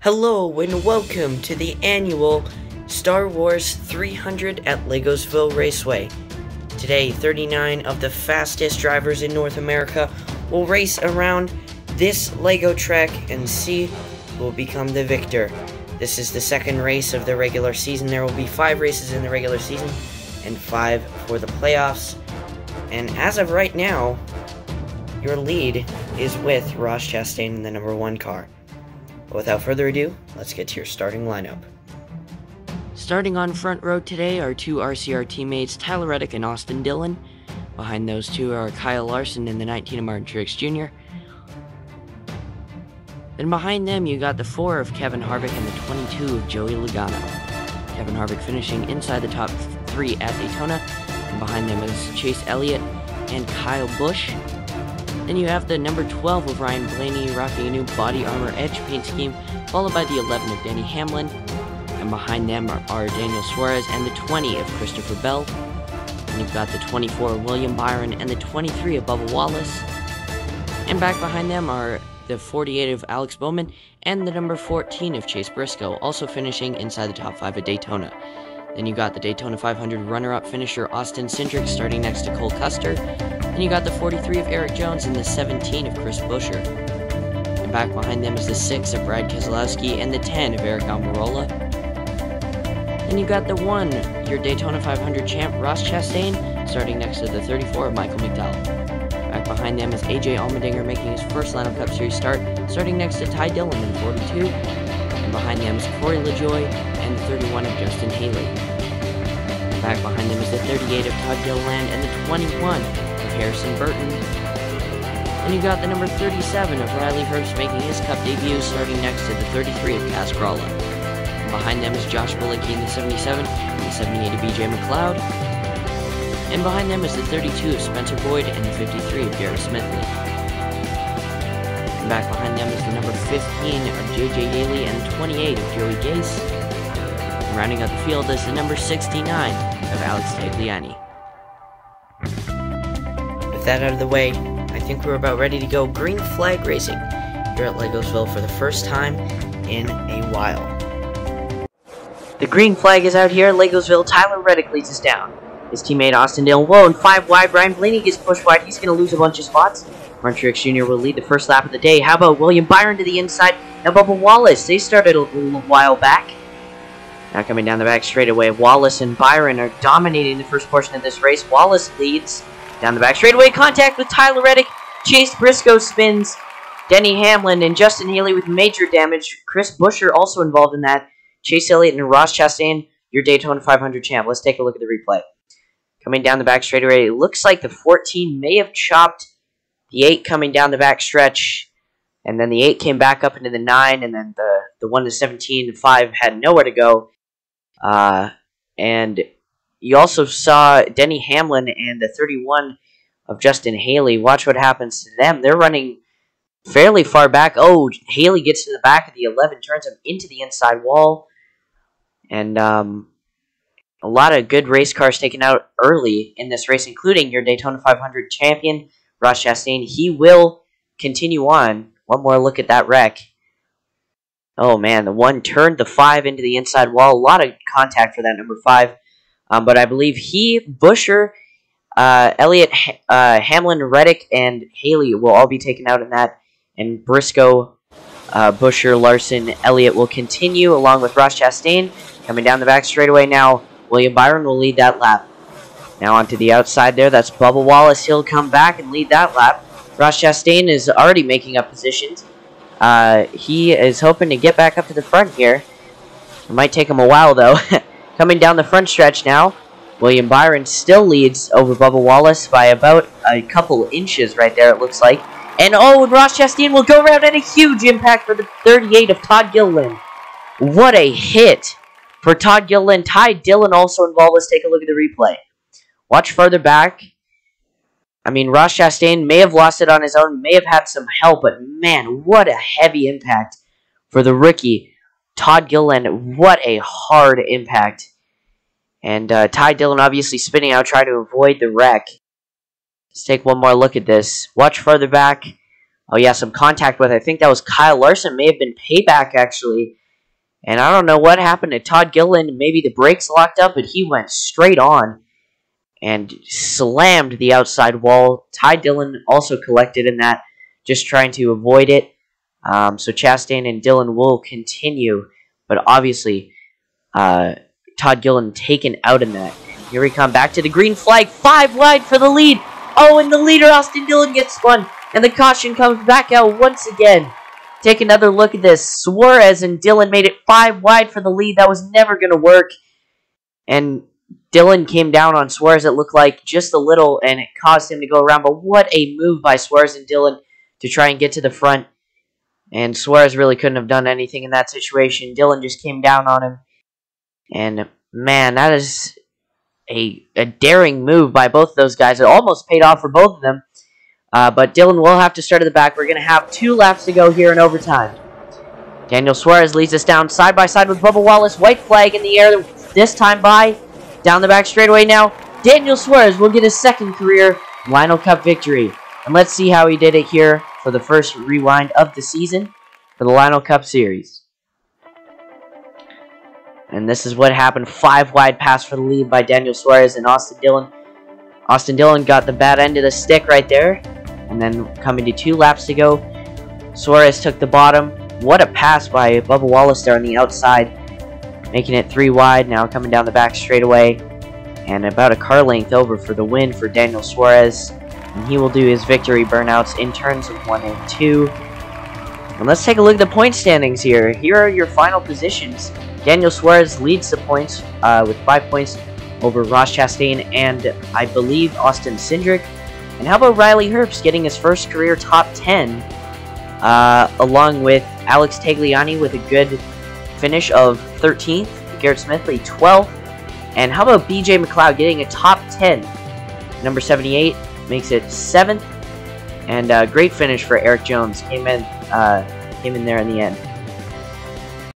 Hello and welcome to the annual Star Wars 300 at Legosville Raceway. Today, 39 of the fastest drivers in North America will race around this Lego track and see who will become the victor. This is the second race of the regular season. There will be 5 races in the regular season and 5 for the playoffs. And as of right now, your lead is with Ross Chastain in the number 1 car. But without further ado, let's get to your starting lineup. Starting on front row today are 2 RCR teammates, Tyler Reddick and Austin Dillon. Behind those two are Kyle Larson and the 19 of Martin Truex Jr. Then behind them you got the 4 of Kevin Harvick and the 22 of Joey Logano. Kevin Harvick finishing inside the top 3 at Daytona, and behind them is Chase Elliott and Kyle Busch. Then you have the number 12 of Ryan Blaney rocking a new body armor edge paint scheme, followed by the 11 of Denny Hamlin. And behind them are Daniel Suarez and the 20 of Christopher Bell. And you've got the 24 of William Byron and the 23 of Bubba Wallace. And back behind them are the 48 of Alex Bowman and the number 14 of Chase Briscoe, also finishing inside the top 5 at Daytona. Then you got the Daytona 500 runner-up finisher Austin Cindric starting next to Cole Custer. Then you got the 43 of Eric Jones and the 17 of Chris Buescher. And back behind them is the 6 of Brad Keselowski and the 10 of Eric Almirola. Then you got the 1, your Daytona 500 champ Ross Chastain, starting next to the 34 of Michael McDowell. Back behind them is AJ Allmendinger making his first Lineup Cup Series start, starting next to Ty Dillon in the 42. And behind them is Corey LaJoie and the 31 of Justin Haley. Back behind them is the 38 of Todd Gilliland and the 21 of Harrison Burton. Then you got the number 37 of Riley Herbst making his Cup debut, starting next to the 33 of Cass Gralla. And behind them is Josh Bilicki in the 77 and the 78 of BJ McLeod. And behind them is the 32 of Spencer Boyd and the 53 of Garrett Smithley. And back behind them is the number 15 of JJ Yaley and the 28 of Joey Gase. And rounding out the field is the number 69 of Alex Tagliani. With that out of the way, I think we're about ready to go green flag racing here at Legosville for the first time in a while. The green flag is out here at Legosville. Tyler Reddick leads us down. His teammate Austin Dillon, whoa, and 5 wide. Ryan Blaney gets pushed wide. He's going to lose a bunch of spots. Martin Truex Jr. will lead the first lap of the day. How about William Byron to the inside? Now Bubba Wallace. They started a little while back. Now coming down the back straightaway, Wallace and Byron are dominating the first portion of this race. Wallace leads down the back straightaway. Contact with Tyler Reddick. Chase Briscoe spins. Denny Hamlin and Justin Haley with major damage. Chris Buescher also involved in that. Chase Elliott and Ross Chastain, your Daytona 500 champ. Let's take a look at the replay. Coming down the back straightaway, it looks like the 14 may have chopped the 8 coming down the back stretch. And then the 8 came back up into the 9, and then the 1 to 17 and 5 had nowhere to go. And you also saw Denny Hamlin and the 31 of Justin Haley. Watch what happens to them. They're running fairly far back. Oh, Haley gets to the back of the 11, turns him into the inside wall. And a lot of good race cars taken out early in this race, including your Daytona 500 champion, Ross Chastain. He will continue on. One more look at that wreck. Oh, man, the 1 turned the 5 into the inside wall. A lot of contact for that number 5. But I believe he, Buescher, Elliott, Hamlin, Reddick, and Haley will all be taken out in that. And Briscoe, Buescher, Larson, Elliott will continue along with Ross Chastain. Coming down the back straightaway now, William Byron will lead that lap. Now onto the outside there, that's Bubba Wallace. He'll come back and lead that lap. Ross Chastain is already making up positions. He is hoping to get back up to the front here. It might take him a while, though. Coming down the front stretch now, William Byron still leads over Bubba Wallace by about a couple inches right there, it looks like. And oh, and Ross Chastain will go around, and a huge impact for the 38 of Todd Gilliland. What a hit for Todd Gilliland. Ty Dillon also involved. Let's take a look at the replay. Watch further back. I mean, Ross Chastain may have lost it on his own, may have had some help, but man, what a heavy impact for the rookie, Todd Gilliland. What a hard impact. And Ty Dillon obviously spinning out, trying to avoid the wreck. Let's take one more look at this. Watch further back. Oh yeah, some contact with, I think that was Kyle Larson. May have been payback, actually. And I don't know what happened to Todd Gilliland. Maybe the brakes locked up, but he went straight on and slammed the outside wall. Ty Dillon also collected in that, just trying to avoid it. So Chastain and Dillon will continue, but obviously Todd Gilliland taken out in that. Here we come back to the green flag, 5 wide for the lead. Oh, and the leader, Austin Dillon, gets spun, and the caution comes back out once again. Take another look at this. Suarez and Dillon made it 5 wide for the lead. That was never going to work. And Dillon came down on Suarez, it looked like, just a little, and it caused him to go around. But what a move by Suarez and Dillon to try and get to the front. And Suarez really couldn't have done anything in that situation. Dillon just came down on him. And, man, that is a daring move by both of those guys. It almost paid off for both of them. But Dillon will have to start at the back. We're going to have 2 laps to go here in overtime. Daniel Suarez leads us down side by side with Bubba Wallace. White flag in the air this time by. Down the back straightaway now. Daniel Suarez will get his 2nd career Lionel Cup victory. And let's see how he did it here for the first rewind of the season for the Lionel Cup Series. And this is what happened. 5 wide pass for the lead by Daniel Suarez and Austin Dillon. Austin Dillon got the bad end of the stick right there. And then coming to 2 laps to go, Suarez took the bottom. What a pass by Bubba Wallace there on the outside. Making it 3 wide, now coming down the back straightaway. And about a car length over for the win for Daniel Suarez. And he will do his victory burnouts in turns of 1 and 2. And let's take a look at the point standings here. Here are your final positions. Daniel Suarez leads the points with 5 points over Ross Chastain and, I believe, Austin Cindric. And how about Riley Herbst getting his first career top 10, along with Alex Tagliani with a good finish of 13th, Garrett Smithley 12th, and how about BJ McLeod getting a top 10, number 78, makes it 7th, and a great finish for Eric Jones, came in there in the end.